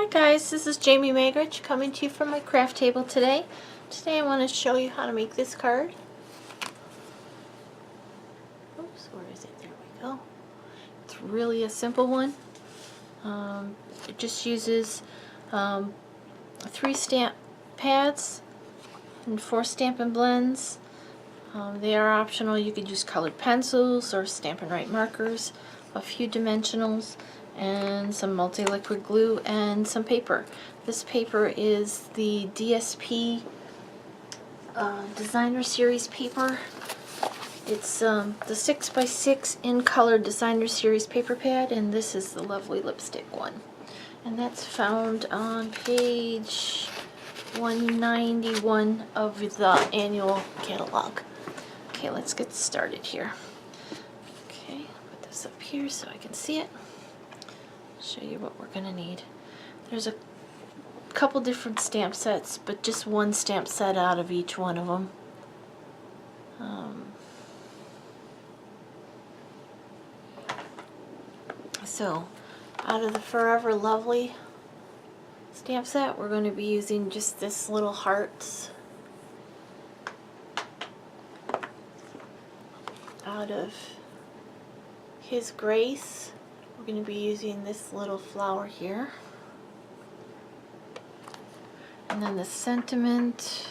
Hi guys, this is Jamie Magridge coming to you from my craft table today. Today I want to show you how to make this card. Oops, where is it? There we go. It's really a simple one. It just uses 3 stamp pads and 4 Stampin' blends. They are optional. You could use colored pencils or Stampin' Right markers, a few dimensionals, and some multi-liquid glue and some paper. This paper is the DSP Designer Series paper. It's the 6x6 in color Designer Series paper pad, and this is the lovely lipstick one. And that's found on page 191 of the annual catalog. Okay, let's get started here. Okay, put this up here so I can see it. Show you what we're going to need. There's a couple different stamp sets, but just one stamp set out of each one of them. So, out of the Forever Lovely stamp set, we're going to be using just this little hearts. Out of His Grace, we're going to be using this little flower here. And then the Sentiment,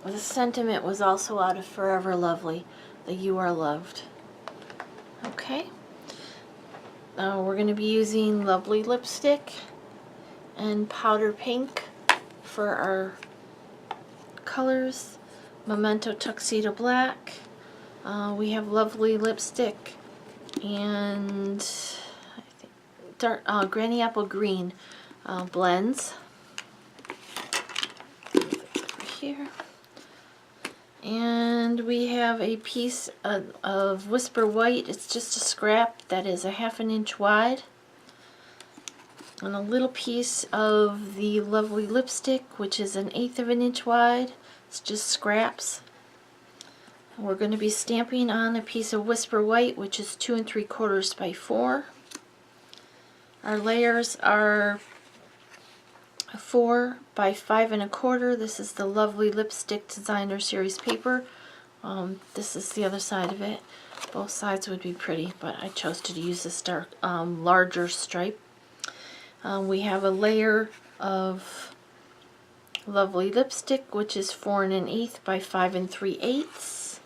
the Sentiment was also out of Forever Lovely, the You Are Loved. Okay, we're going to be using Lovely Lipstick and Powder Pink for our colors. Memento Tuxedo Black. We have Lovely Lipstick and I think dark Granny Apple Green blends. Over here. And we have a piece of Whisper White. It's just a scrap that is a 1/2 inch wide. And a little piece of the Lovely Lipstick, which is 1/8 inch wide. It's just scraps. And we're going to be stamping on a piece of Whisper White, which is 2 3/4 by 4. Our layers are 4 by 5 1/4. This is the Lovely Lipstick Designer Series paper. This is the other side of it. Both sides would be pretty, but I chose to use this dark, larger stripe. We have a layer of Lovely Lipstick, which is 4 1/8 by 5 3/8.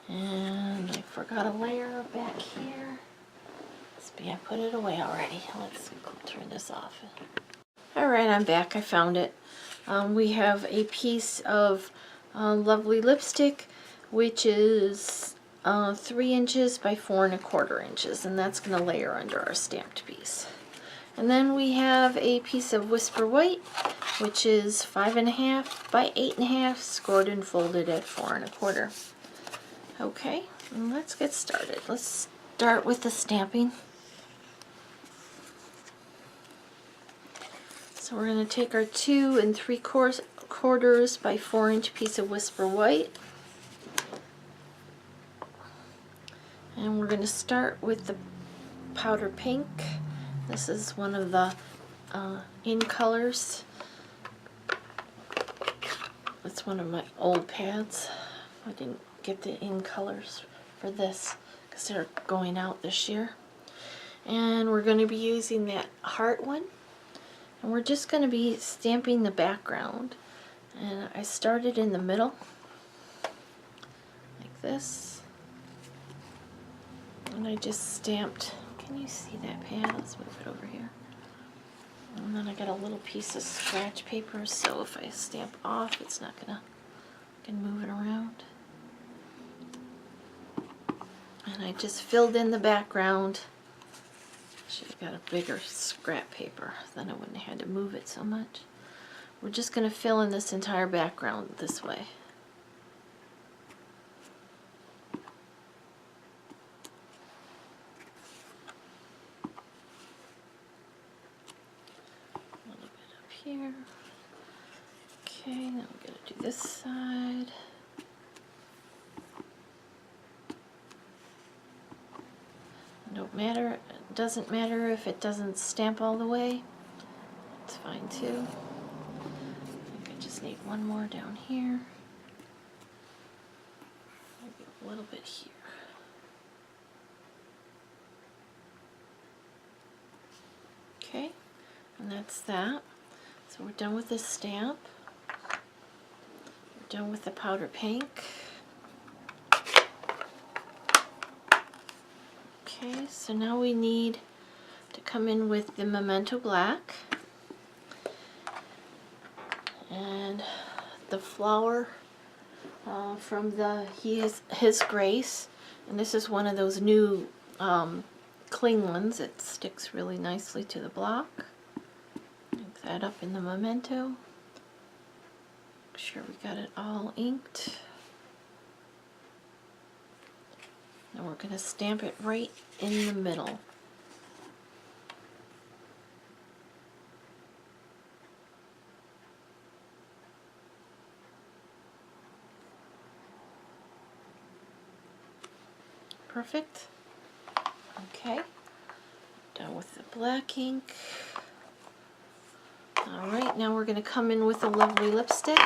And I forgot a layer back here. I put it away already. Let's turn this off. Alright, I'm back. I found it. We have a piece of Lovely Lipstick, which is 3 inches by 4 1/4 inches, and that's going to layer under our stamped piece. And then we have a piece of Whisper White, which is 5 1/2 by 8 1/2, scored and folded at 4 1/4. Okay, and let's get started. Let's start with the stamping. So we're going to take our 2 3/4 by 4 inch piece of Whisper White. And we're going to start with the Powder Pink. This is one of the in colors. It's one of my old pads. I didn't get the in colors for this because they're going out this year. And we're going to be using that heart one. And we're just going to be stamping the background. And I started in the middle, like this. And I just stamped. Can you see that pad? Let's move it over here. And then I got a little piece of scratch paper, so if I stamp off, it's not gonna, I can move it around. And I just filled in the background. Should have got a bigger scrap paper, then I wouldn't have had to move it so much. We're just going to fill in this entire background this way. A little bit up here. Okay, now we're going to do this side. doesn't matter if it doesn't stamp all the way. It's fine too. I think I just need one more down here. Maybe a little bit here. Okay, and that's that. So we're done with this stamp. We're done with the powder pink. Okay, so now we need to come in with the Memento Black and the flower from the His Grace, and this is one of those new cling ones. It sticks really nicely to the block. Ink that up in the Memento. Make sure we got it all inked. And we're going to stamp it right in the middle. Perfect. Okay. Done with the black ink. Alright, now we're going to come in with a lovely lipstick.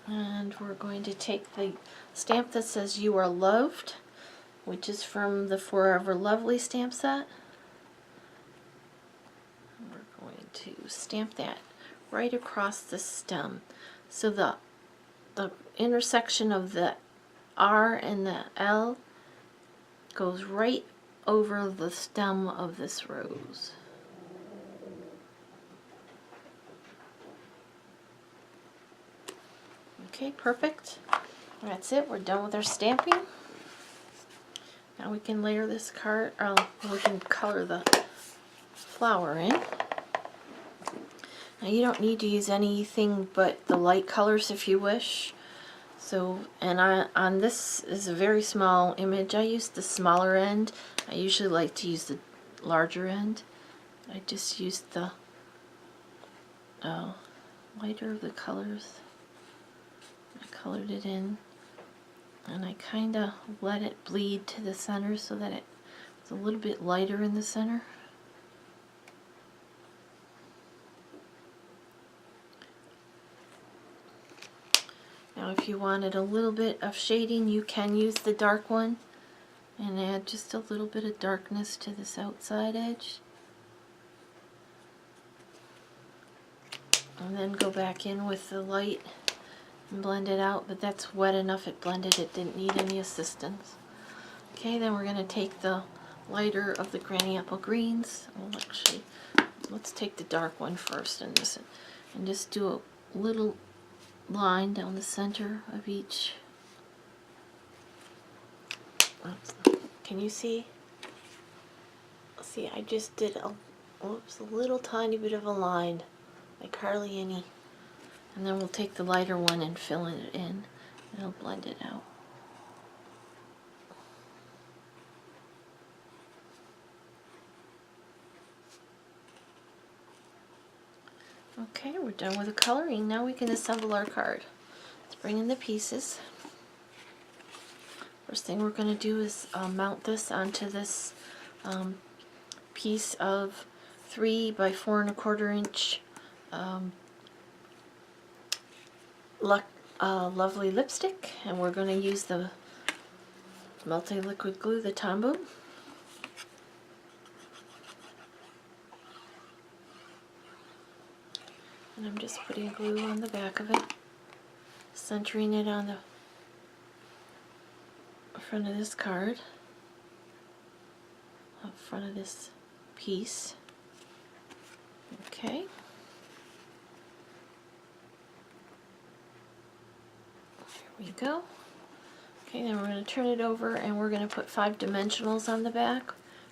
And we're going to take the stamp that says "You Are Loved," which is from the Forever Lovely stamp set. And we're going to stamp that right across the stem. So the intersection of the R and the L goes right over the stem of this rose. Okay, perfect. That's it. We're done with our stamping. Now we can layer this card, we can color the flower in. Now you don't need to use anything but the light colors if you wish. So, and on this is a very small image. I used the smaller end. I usually like to use the larger end. I just used the lighter of the colors. I colored it in, and I kind of let it bleed to the center so that it's a little bit lighter in the center. Now if you wanted a little bit of shading, you can use the dark one and add just a little bit of darkness to this outside edge. And then go back in with the light and blend it out, but that's wet enough it blended, it didn't need any assistance. Okay, then we're going to take the lighter of the Granny Apple Greens. Well, actually, let's take the dark one first and just do a little line down the center of each. Can you see? See, I just did a little tiny bit of a line, like hardly any. And then we'll take the lighter one and fill it in, and it'll blend it out. Okay, we're done with the coloring. Now we can assemble our card. Let's bring in the pieces. First thing we're going to do is mount this onto this piece of 3 by 4 1/4 inch lovely lipstick, and we're going to use the multi-liquid glue, the Tombow. And I'm just putting glue on the back of it, centering it on the front of this card, up front of this piece. Okay. There we go. Okay, then we're going to turn it over and we're going to put 5 dimensionals on the back.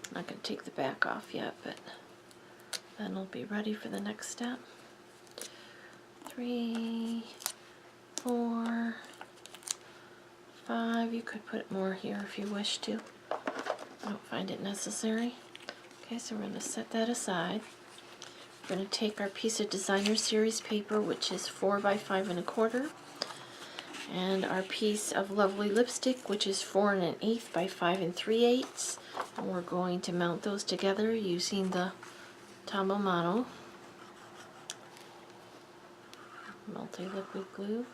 I'm not going to take the back off yet, but then it'll be ready for the next step. 3, 4, 5. You could put more here if you wish to. I don't find it necessary. Okay, so we're going to set that aside. We're going to take our piece of designer series paper, which is 4 by 5 1/4, and our piece of lovely lipstick, which is 4 1/8 by 5 3/8, and we're going to mount those together using the Tombow model multi-liquid glue.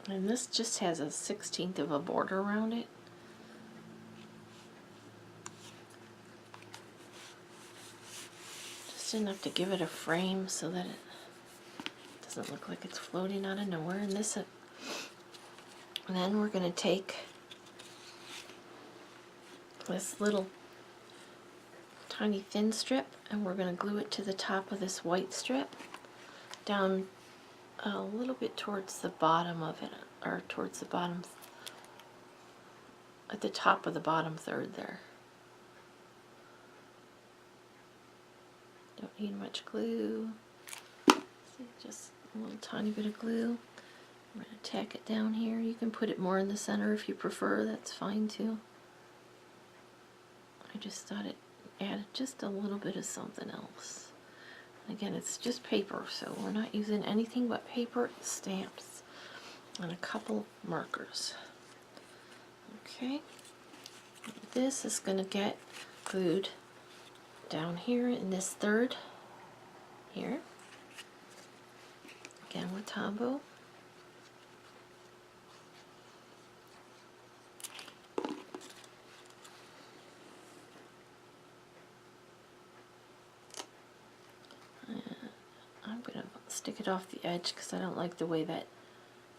And this just has a 1/16 of a border around it. Just enough to give it a frame so that it doesn't look like it's floating out of nowhere. And then we're going to take this little tiny thin strip and we're going to glue it to the top of this white strip down a little bit towards the bottom of it, or towards the bottom, at the top of the bottom third there. Don't need much glue. See, just a little tiny bit of glue. I'm going to tack it down here. You can put it more in the center if you prefer, that's fine too. I just thought it added just a little bit of something else. Again, it's just paper, so we're not using anything but paper, stamps, and a couple markers. Okay, this is going to get glued down here in this third here, again with Tombow. I'm going to stick it off the edge because I don't like the way that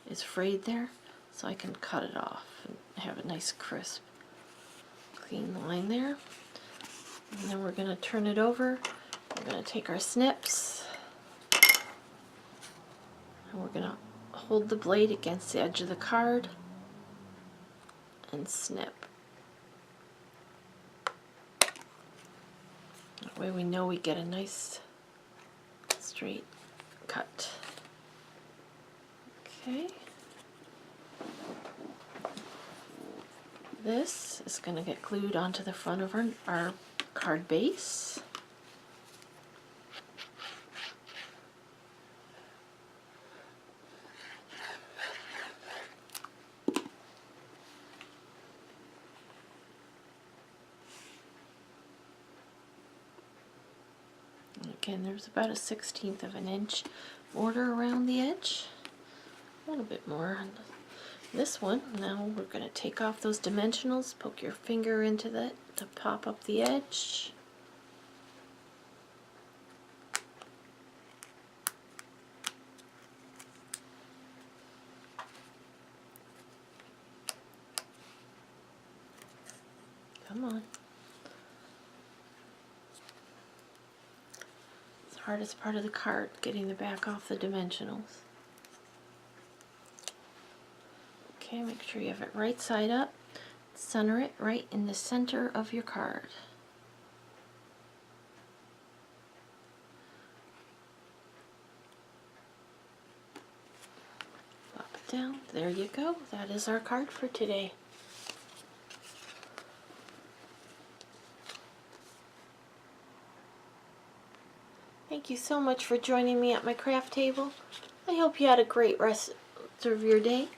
is frayed there, so I can cut it off and have a nice crisp clean line there. And then we're going to turn it over. We're going to take our snips and we're going to hold the blade against the edge of the card and snip. That way we know we get a nice straight cut. Okay. This is going to get glued onto the front of our card base. Again, there's about a 1/16 of an inch border around the edge. A little bit more on this one. Now we're going to take off those dimensionals, poke your finger into that to pop up the edge. Come on. It's the hardest part of the card, getting the back off the dimensionals. Okay, make sure you have it right side up. Center it right in the center of your card. Pop it down. There you go. That is our card for today. Thank you so much for joining me at my craft table. I hope you had a great rest of your day.